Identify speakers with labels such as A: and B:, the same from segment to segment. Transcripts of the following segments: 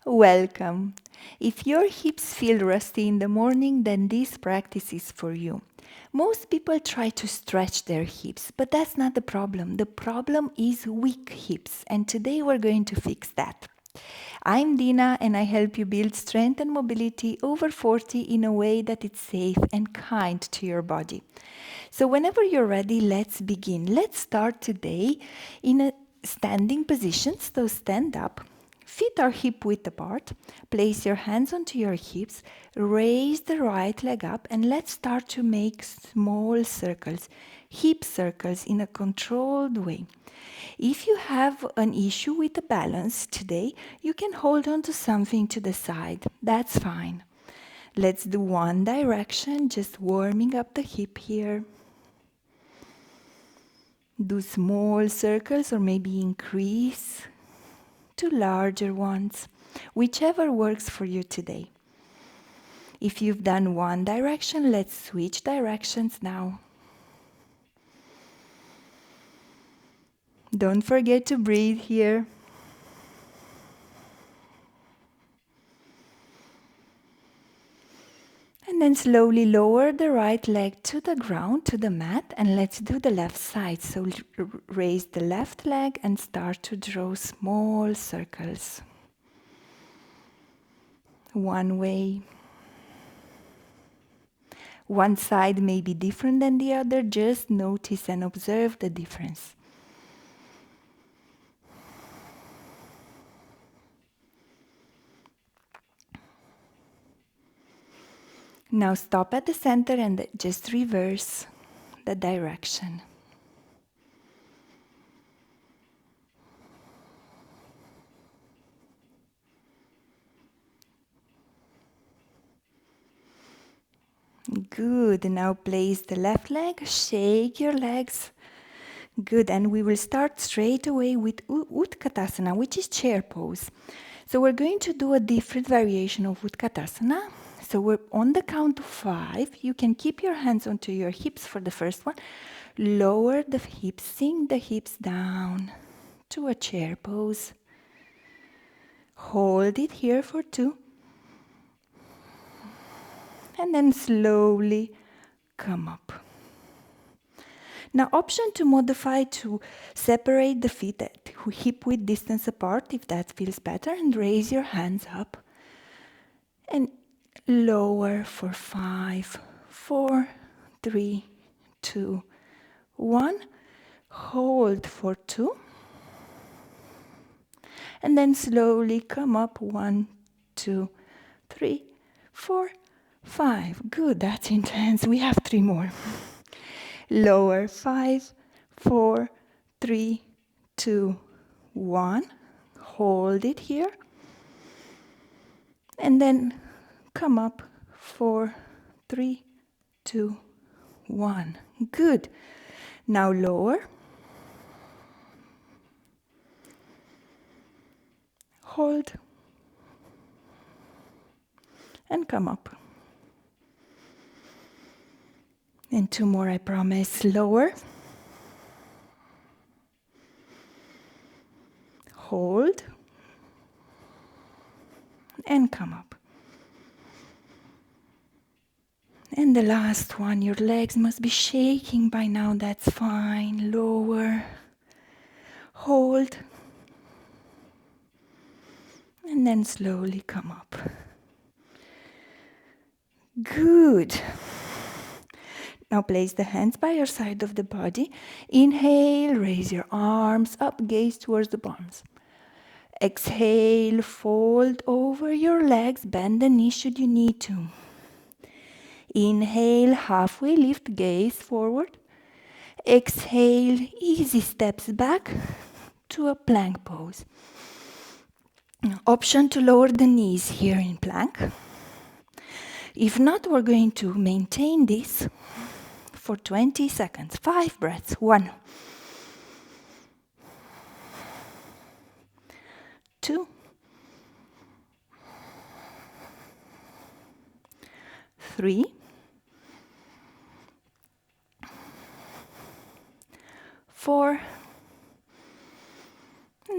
A: Welcome. If your hips feel rusty in the morning, then this practice is for you. Most people try to stretch their hips, but that's not the problem. The problem is weak hips, and today we're going to fix that. I'm Dina, and I help you build strength and mobility over 40 in a way that it's safe and kind to your body. So whenever you're ready, let's begin. Let's start today in a standing position, so stand up. Feet are hip width apart. Place your hands onto your hips. Raise the right leg up and let's start to make small circles, hip circles in a controlled way. If you have an issue with the balance today, you can hold on to something to the side. That's fine. Let's do one direction, just warming up the hip here. Do small circles or maybe increase to larger ones, whichever works for you today. If you've done one direction, let's switch directions now. Don't forget to breathe here. And then slowly lower the right leg to the ground, to the mat, and let's do the left side. So raise the left leg and start to draw small circles. One way. One side may be different than the other, just notice and observe the difference. Now stop at the center and just reverse the direction. Good. Now place the left leg, shake your legs. Good. And we will start straight away with Utkatasana, which is chair pose. So we're going to do a different variation of Utkatasana. So we're on the count of 5. You can keep your hands onto your hips for the first one. Lower the hips, sink the hips down to a chair pose. Hold it here for 2. And then slowly come up. Now, option to modify to separate the feet at hip width distance apart if that feels better, and raise your hands up and lower for 5, 4, 3, 2, 1. Hold for 2. And then slowly come up 1, 2, 3, 4, 5. Good, that's intense. We have 3 more. Lower 5, 4, 3, 2, 1. Hold it here. And then come up 4, 3, 2, 1. Good. Now lower. Hold. And come up. And 2 more, I promise. Lower. Hold. And come up. And the last one, your legs must be shaking by now. That's fine. Lower. Hold. And then slowly come up. Good. Now place the hands by your side of the body. Inhale, raise your arms up, gaze towards the palms. Exhale, fold over your legs, bend the knees should you need to. Inhale, halfway lift, gaze forward. Exhale, easy steps back to a plank pose. Option to lower the knees here in plank. If not, we're going to maintain this for 20 seconds. 5 breaths. 1, 2, 3, 4,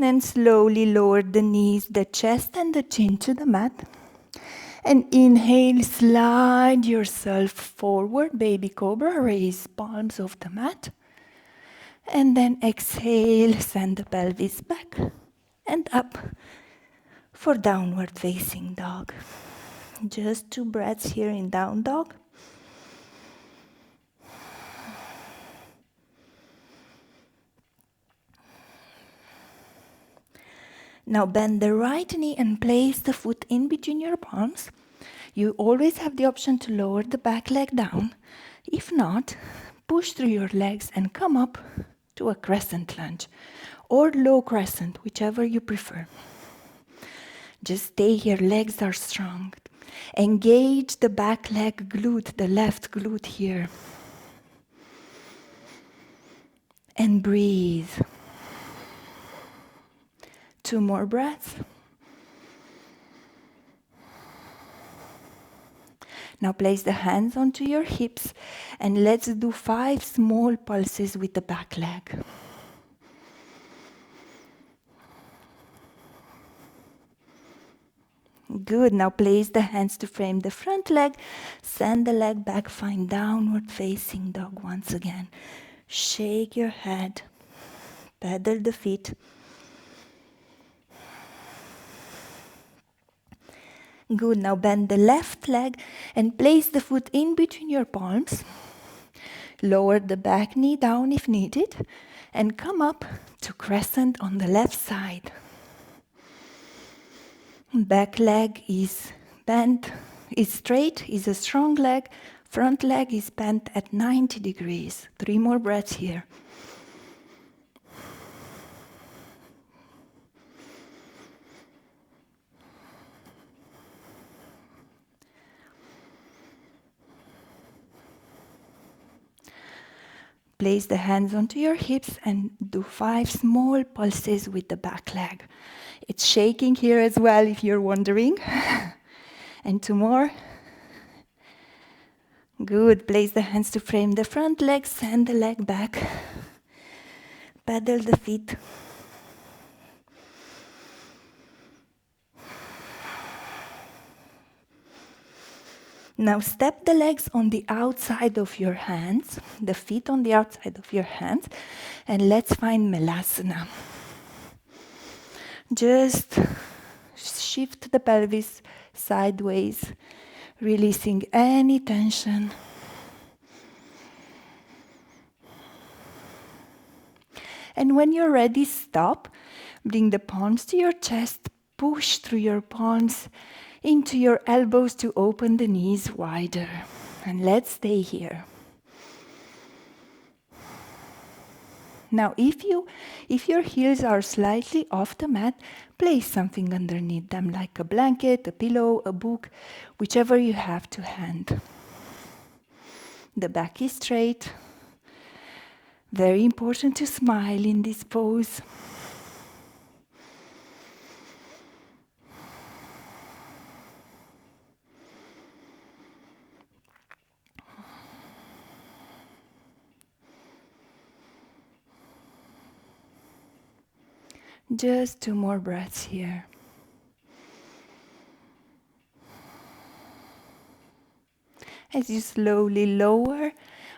A: And slowly lower the knees, the chest and the chin to the mat. And inhale, slide yourself forward, baby cobra, raise palms off the mat. And then exhale, send the pelvis back and up for downward facing dog. Just 2 breaths here in down dog. Now bend the right knee and place the foot in between your palms. You always have the option to lower the back leg down. If not, push through your legs and come up to a crescent lunge or low crescent, whichever you prefer. Just stay here, legs are strong. Engage the back leg glute, the left glute here. And breathe. 2 more breaths. Now place the hands onto your hips and let's do 5 small pulses with the back leg. Good. Now place the hands to frame the front leg. Send the leg back. Find downward facing dog once again. Shake your head. Pedal the feet. Good. Now bend the left leg and place the foot in between your palms. Lower the back knee down if needed. And come up to crescent on the left side. Back leg is bent, is straight, is a strong leg. Front leg is bent at 90 degrees. 3 more breaths here. Place the hands onto your hips and do 5 small pulses with the back leg. It's shaking here as well if you're wondering. And 2 more. Good. Place the hands to frame the front leg, send the leg back. Pedal the feet. Now step the legs on the outside of your hands, the feet on the outside of your hands, and let's find Melasana. Just shift the pelvis sideways, releasing any tension. And when you're ready, stop. Bring the palms to your chest, push through your palms into your elbows to open the knees wider. And let's stay here. Now, if your heels are slightly off the mat, place something underneath them, like a blanket, a pillow, a book, whichever you have to hand. The back is straight. Very important to smile in this pose. Just 2 more breaths here. As you slowly lower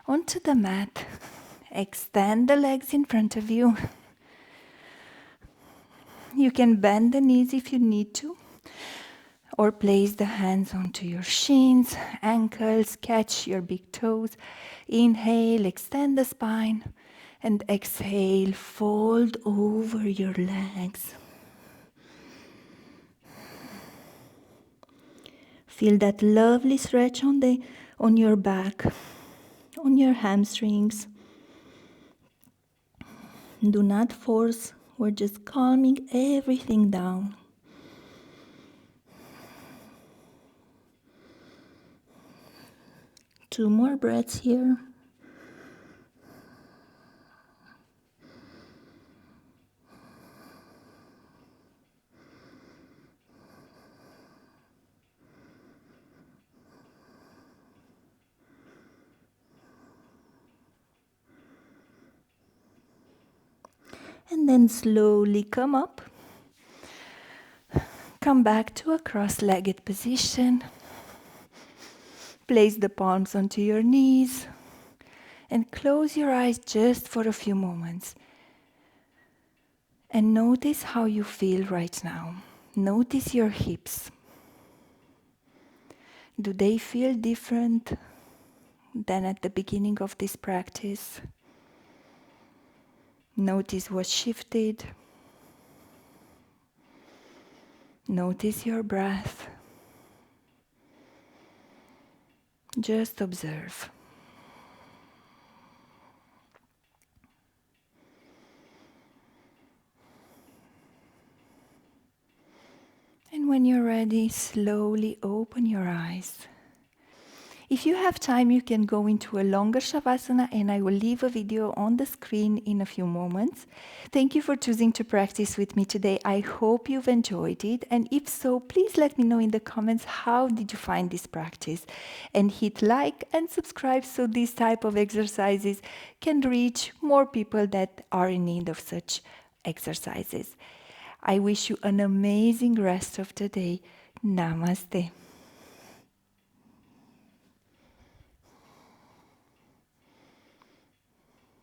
A: onto the mat, extend the legs in front of you. You can bend the knees if you need to, or place the hands onto your shins, ankles, catch your big toes. Inhale, extend the spine, and exhale, fold over your legs. Feel that lovely stretch on your back, on your hamstrings. Do not force, we're just calming everything down. Two more breaths here. And And then slowly come up. Come back to a cross-legged position. Place the palms onto your knees. And close your eyes just for a few moments. And notice how you feel right now. Notice your hips. Do they feel different than at the beginning of this practice? Notice what shifted. Notice your breath. Just observe. And when you're ready, slowly open your eyes. If you have time, you can go into a longer Shavasana, and I will leave a video on the screen in a few moments. Thank you for choosing to practice with me today. I hope you've enjoyed it. And if so, please let me know in the comments how did you find this practice. And hit like and subscribe so these type of exercises can reach more people that are in need of such exercises. I wish you an amazing rest of the day. Namaste.